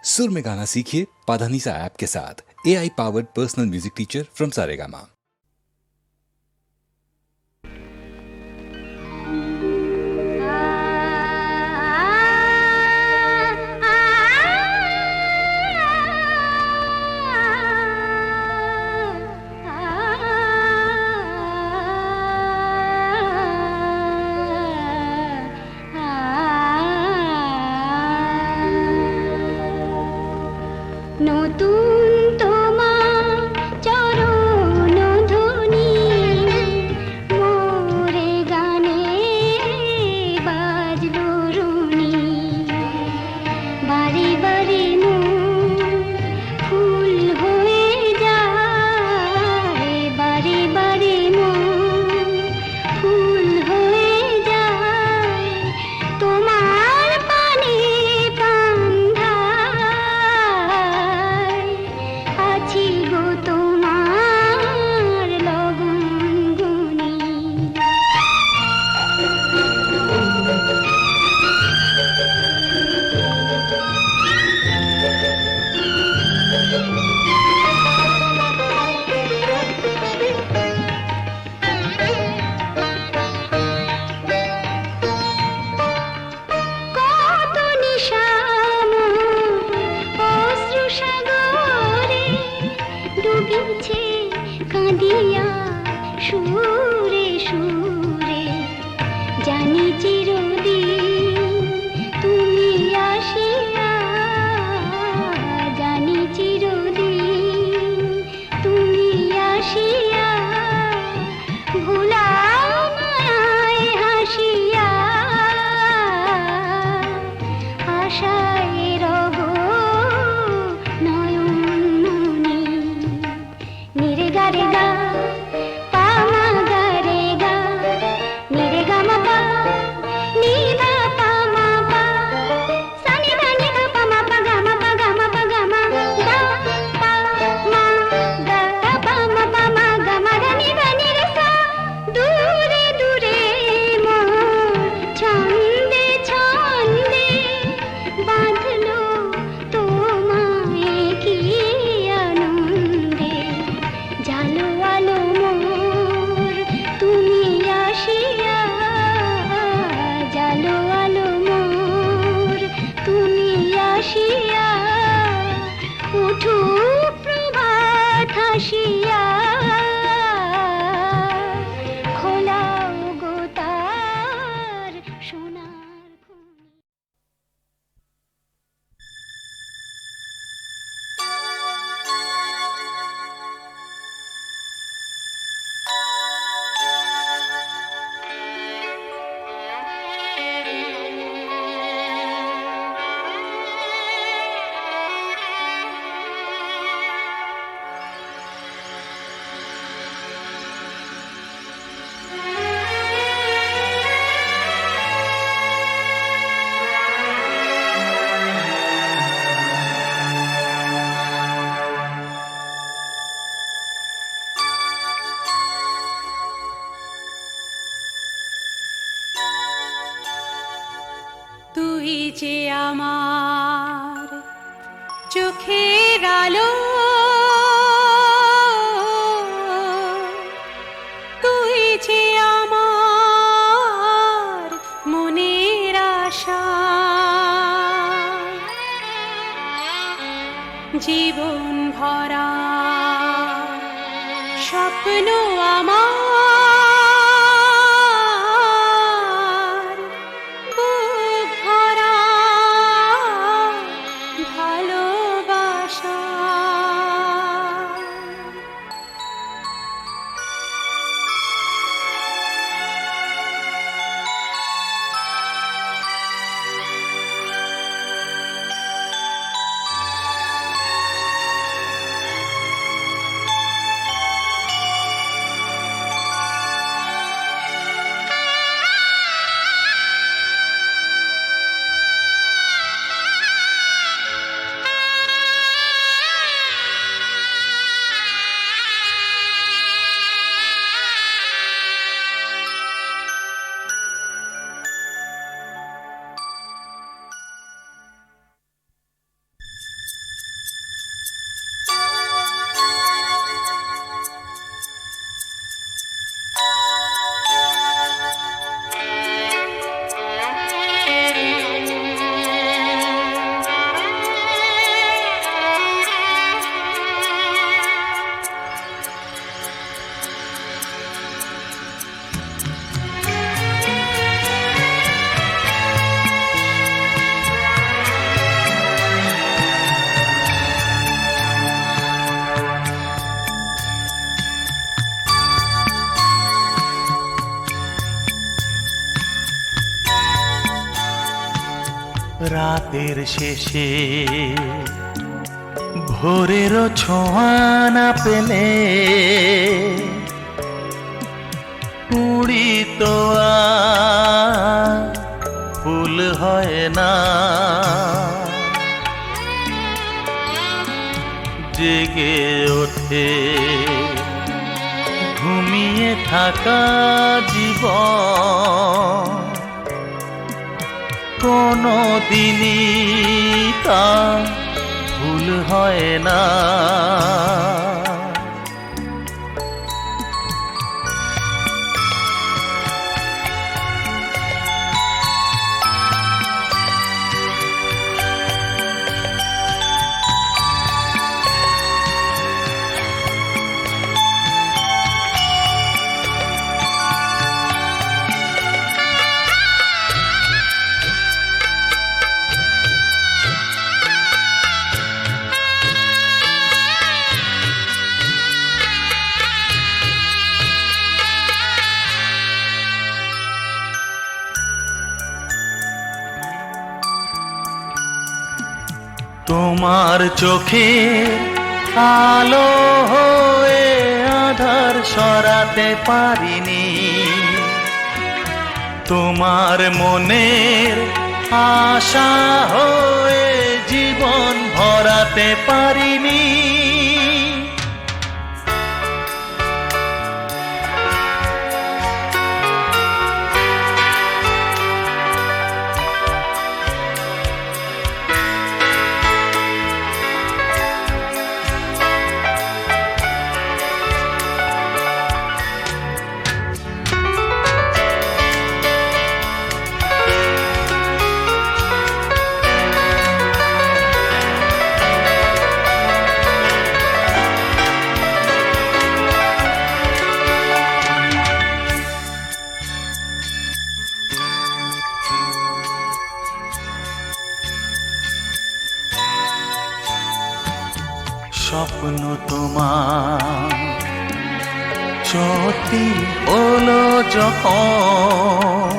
सुर में गाना सीखिए पाधानीसा ऐप के साथ। AI powered personal music teacher from Saregama. নতুন তোমার চরণ ধ্বনি মোরে গানে বাজলো রুনি বারে বারে ফুল হয়ে যায় বারে বারে ফুল হয়ে যায় তোমার পানে আছি গো তোমার লগন গুনি কত নিশাম অশ্রু সাগরে ডুবিছে কাঁদিয়া সুরে সুরে জানি চিরদিন তুমি আসিয়া জানি চিরদিন তুমি আসিয়া ভুলাও মায়ায় হাসিয়া আশায় রব নয়ন মনি নিরে গা রে গা পা মা গা রে গা নিরে গা মা পা নি দা পা মা পা সা নি দা নি দা পা মা পা গা মা পা গা মা পা গা মা দা পা মা গা পা মা গা মা দা নি রে সা দূরে দূরে মোর ছন্দে ছন্দে বাঁধলো তোমায় কি আনন্দে জালো আলো মোর তুমি আসিয়া জালো আলো মোর তুমি আসিয়া উঠু প্রভাত হাসিয়া খোলাও গো তার সোনার খনি তুই যে আমার চোখের আলো তুই যে আমার মনের আশা জীবন ভরা স্বপ্ন আমার বুক ভরা ভালোবাসা রাতের শেষে ভোরেরও ছোঁয়া না পেলে কুড়ি তো আর ফুল হয় না। জেগে ওঠে ঘুমিয়ে থাকা জীবন, কোনো দিনই তা ভুল হয় না। তোমার চোখে আলো হয়ে আধার সরাতে পারিনি, তোমার মনের আশা হয়ে জীবন ভরাতে পারিনি। স্বপ্ন তোমার সত্যি হলো যখন,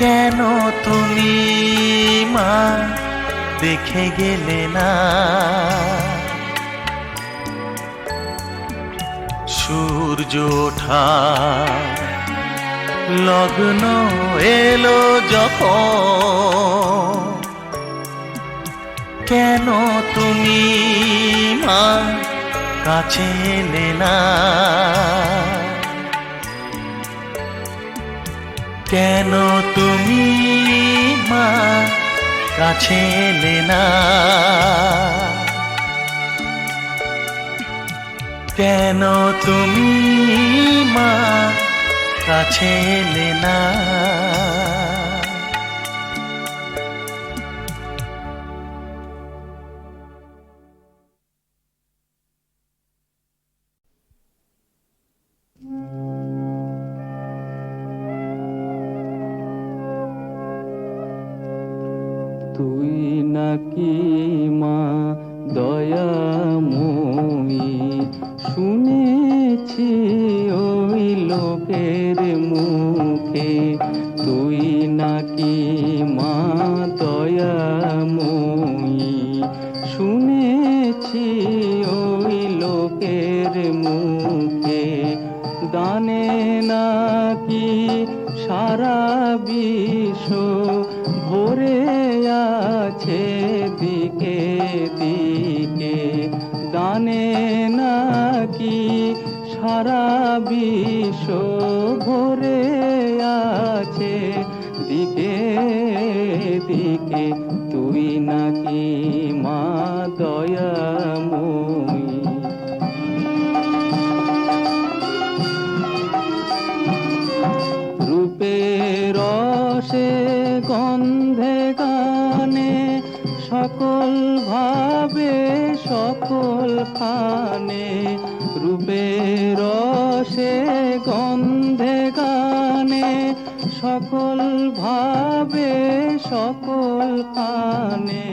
কেন তুমি মা দেখে গেলে না? সূর্য ওঠা লগ্ন এলো যখন, কেন তুমি মা কাছে এলে না? কেন তুমি মা কাছে এলে না? কেন তুমি মা কাছে এলে না? তুই নাকি মা দয়াময়ী, শুনেছি ওই লোকের মুখে। তুই নাকি মা দয়াময়ী, শুনেছি ওই লোকের মুখে। দানে নাকি সারা বিশ্ব ভরে আছে দিকে দিকে। দানে নাকি সারা বিশ্ব ভরে আছে দিকে দিকে। তুই নাকি মা দয়াময়ী। রূপের রসে গন্ধে গানে সকল ভাবে সকল খানে। রূপের রসে গন্ধে গানে সকল ভাবে সকল খানে।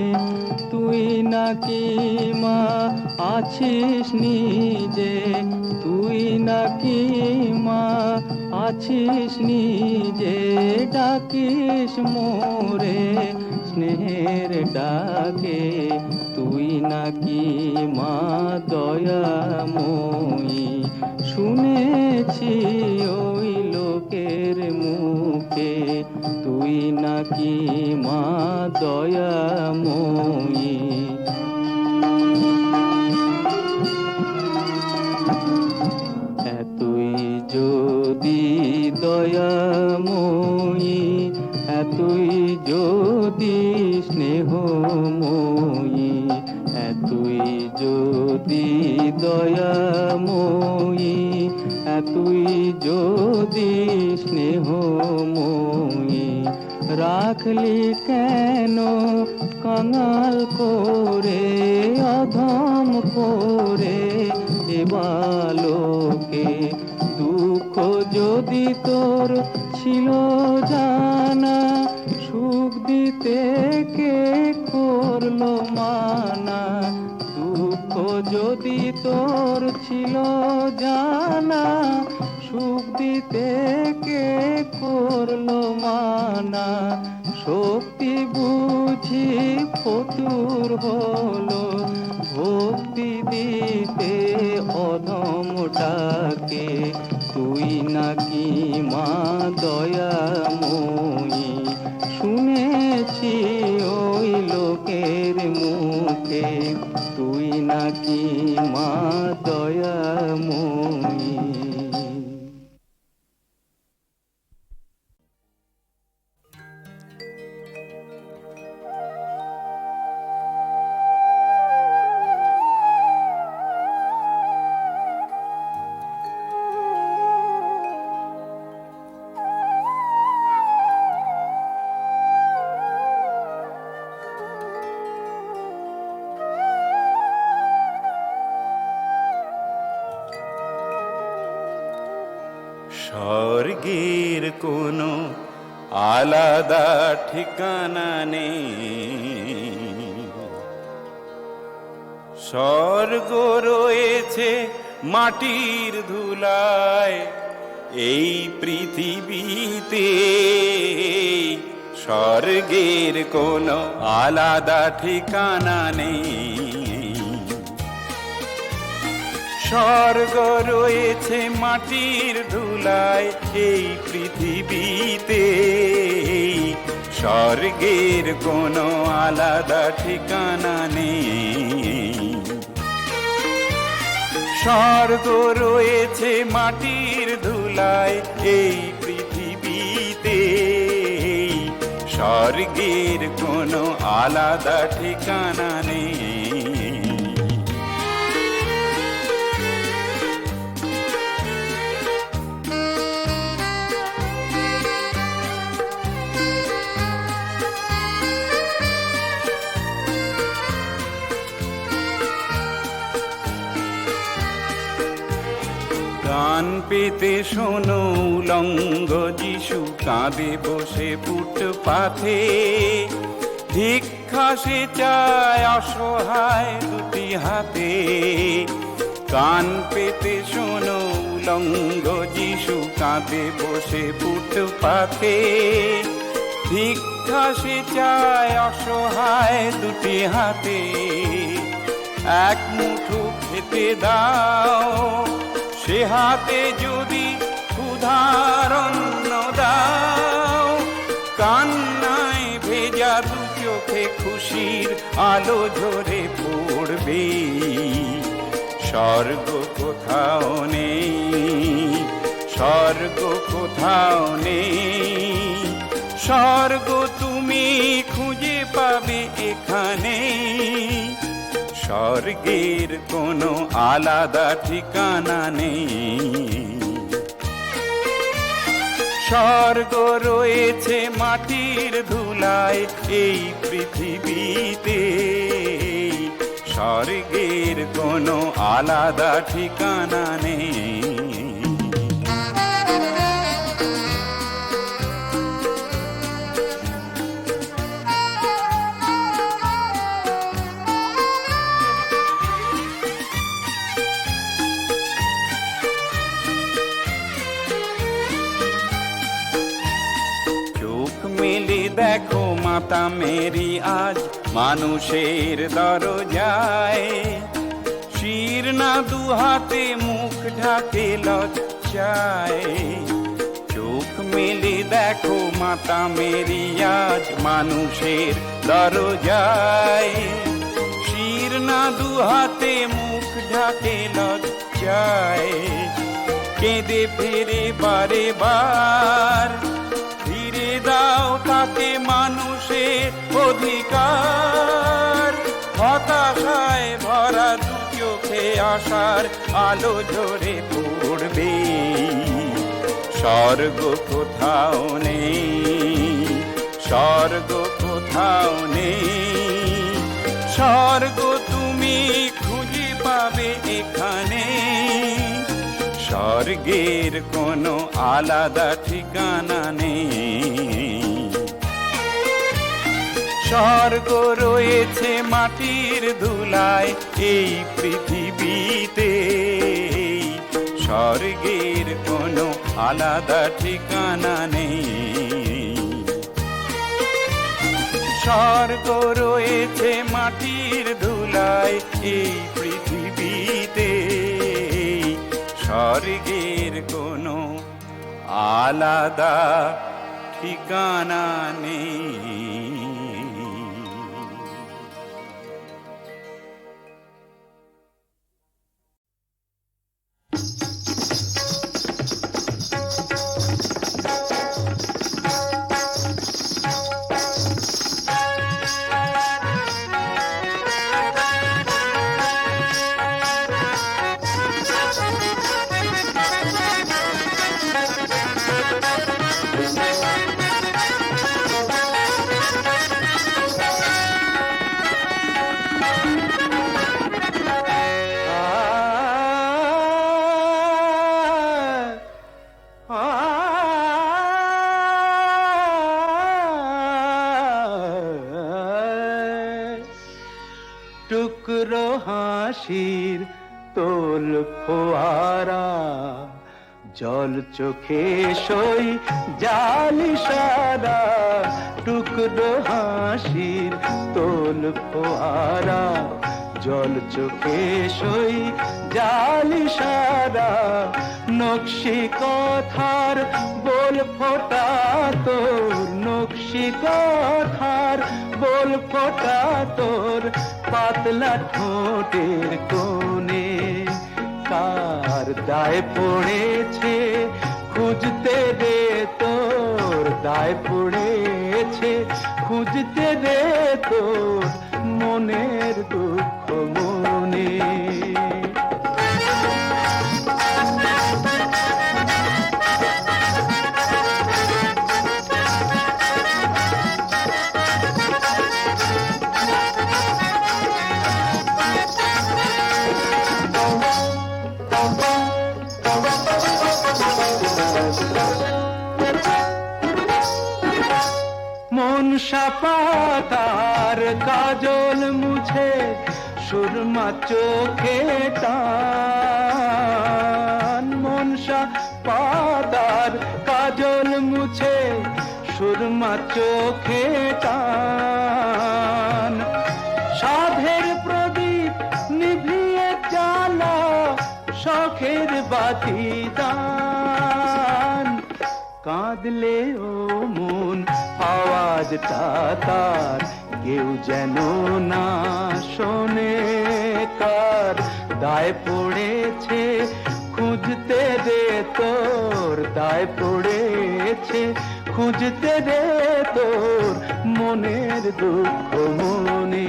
তুই নাকি মা আছিস নিজে, তুই তুই নাকি মা আছিস নিজে, ডাকিস মোরে স্নেহের ডাকে, তুই নাকি মা দয়াময়ী। শুনেছি ওই লোকের মুখে, তুই নাকি মা দয়াময়ী। এতই যদি দয়াময়ী, এতই যদি স্নেহময়ী, এতই যদি দয়াময়ী, এতই যদি স্নেহময়ী, রাখলি কেন কাঙাল করে, অধম করে এ বালকে। দুঃখ যদি তোর ছিল জানা, সুখ দিতে কে করলো মানা। দুঃখ যদি তোর ছিল জানা, সুখ দিতে কে করলো মানা। শক্তি বুঝি ফতুর হলো, ভক্তি দিতে অধমটাকে, তুই নাকি মা দয়াময়ী। শুনেছি ওই লোকের মুখে, তুই নাকি মা দয়াময়ী। স্বর্গের কোনো আলাদা ঠিকানা নেই, স্বর্গ রয়েছে মাটির ধুলায় এই পৃথিবীতে। স্বর্গের কোনো আলাদা ঠিকানা নেই, স্বর্গ রয়েছে মাটির ধুলায় এই পৃথিবীতে। স্বর্গের কোনো আলাদা ঠিকানা নেই, স্বর্গ রয়েছে মাটির ধুলায় এই পৃথিবীতে। স্বর্গের কোনো আলাদা ঠিকানা নেই। কান পেতে শোনো উলঙ্গ যিশু কাঁদে বসে ফুটপাথে। ভিক্ষা সে চায় অসহায় দুটি হাতে। কান পেতে শোনো উলঙ্গ যিশু কাঁদে বসে ফুটপাথে। ভিক্ষা সে চায় অসহায় দুটি হাতে। এক মুঠো খেতে দাও, সে হাতে যদি ক্ষুধার অন্ন দাও। কান্নায় ভেজা দু চোখে খুশির আলো ঝরে পড়বে। স্বর্গ কোথাও নেই, স্বর্গ কোথাও নেই। স্বর্গ তুমি খুঁজে পাবে এখানে। স্বর্গের কোনো আলাদা ঠিকানা নেই, স্বর্গ রয়েছে মাটির ধুলায় এই পৃথিবীতে। স্বর্গের কোনো আলাদা ঠিকানা নেই। দেখো মাতা মেরি আজ মানুষের দরজায়, শির না দুহাতে মুখ ঢাকে লজ্জায়। চোখ মেলে দেখো মাতা মেরি আজ মানুষের দরজায়, শির না দুহাতে মুখ ঢাকে লজ্জায়। কেঁদে ফেরে বারে বার, ফিরে দাও তাকে মানুষের অধিকার। হতাশায় ভরা দু চোখে আশার আলো ঝরে পড়বে, স্বর্গ কোথাও নেই, স্বর্গ কোথাও নেই। স্বর্গ তুমি খুঁজে পাবে এখানে, স্বর্গের কোনো আলাদা ঠিকানা নেই। স্বর্গ রয়েছে মাটির ধুলায় এই পৃথিবীতে, স্বর্গের কোনো আলাদা ঠিকানা নেই। স্বর্গ রয়েছে মাটির ধুলায় এই পৃথিবীতে, স্বর্গের কোনো আলাদা ঠিকানা নেই। টুকরো হাসির তোল ফোয়ারা, জল চোখে সই জাল সারা। টুকরো হাসির তোল ফোয়ারা, জল চোখে সই জাল সারা। নকশি কথার বল ফোটা তোর, নকশি কথার বল ফোটা তোর। পাতলা ঠোঁটের কোণে কার দায় পড়েছে খুঁজতে রে তোর, দায় পড়েছে খুঁজতে রে তোর মনের দুঃখ মনে। মনসা পাতার কাজল মুছে সুরমা চোখে টান। মনসা পাতার কাজল মুছে সুরমা চোখে টান। সাধের প্রদীপ নিভিয়ে জ্বালা শখের বাতি দান। কাঁদলে ও মন আওয়াজটা তার কেউ যেন না শোনে কার। দায় পড়েছে খুঁজতে দে তোর, দায় পড়েছে খুঁজতে দে তোর মনের দুঃখ মনে।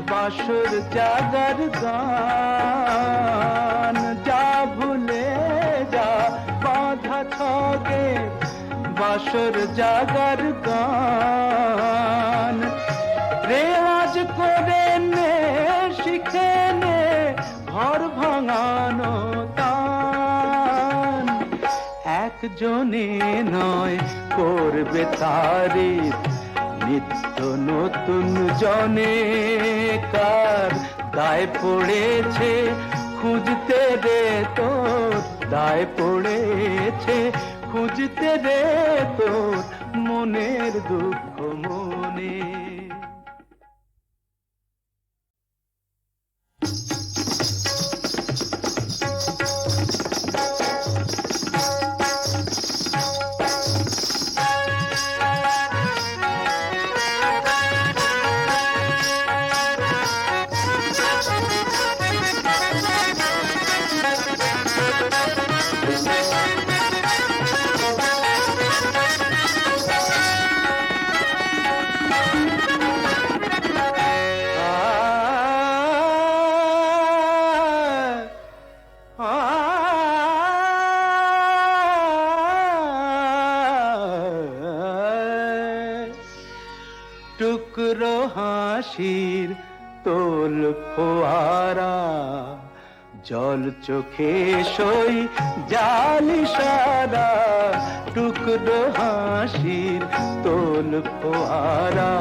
বাসর জাগার গান, যা ভুলে যা বাঁধা ছকে বাসর জাগার গান। রেওয়াজ করে নে শিখে নে ঘর একজনে নয় করবে তারিফ নিত্য নতুন জনে কার দায় পড়েছে খুঁজতে রে তোর দায় পড়েছে খুঁজতে রে তোর মনের দুঃখ মনে। টুকরো হাসির তোল ফোয়ারা জল চোখে সই জালি সারা টুকরো হাসির তোল ফোয়ারা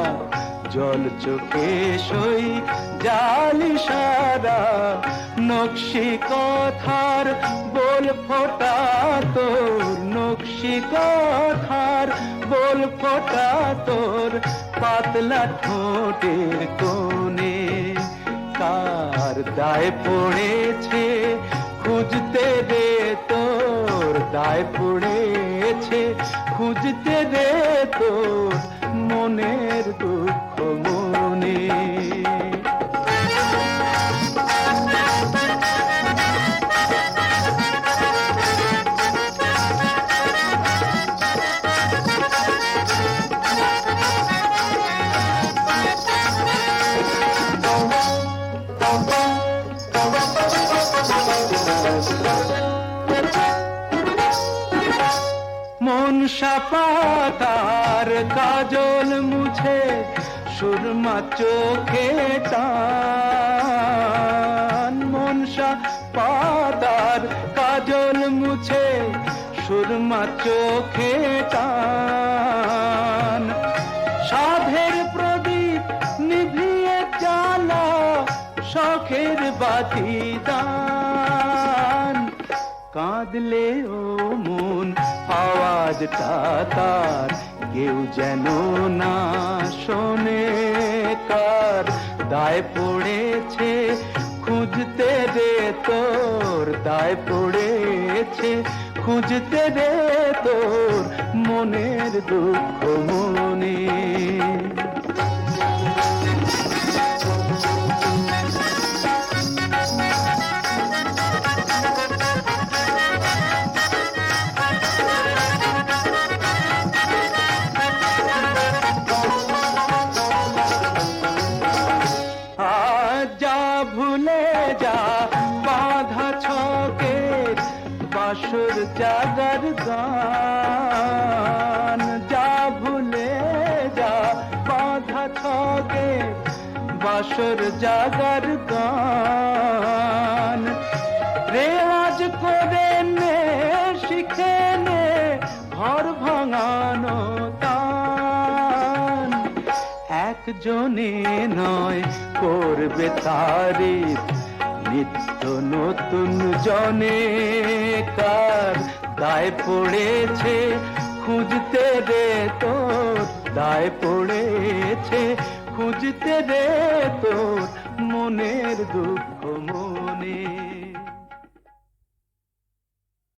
জল চোখে সই জালি সারা নকশি কথার বল ফোটা তোর নকশি কথার বল ফোটা তোর পাতলা ঠোঁটের কোণে কার দায় পড়েছে খুঁজতে রে তোর দায় পড়েছে খুঁজতে রে তোর মনের দুঃখ মনে। মনসা পাতার কাজল মুছে সুরমা চোখে টান মনসা পাতার কাজল মুছে সুরমা চোখে টান সাধের প্রদীপ নিভিয়ে জ্বালা শখের বাতি দান কাঁদলে ও মন আওয়াজটা তার কেউ যেন না শোনে কার দায় পড়েছে খুঁজতে রে তোর দায় পড়েছে খুঁজতে রে তোর মনের দুঃখ মনে। বাসর জাগার গান যা ভুলে যা বাঁধা ছকে বাসর জাগার গান রেওয়াজ করে নে শিখে নে ঘর ভাঙানো তান একজনে নয় করবে তারিফ নিত্য নতুন জনে কার দায় পড়েছে খুঁজতে রে তোর দায় পড়েছে খুঁজতে রে তোর মনের দুঃখ মনে।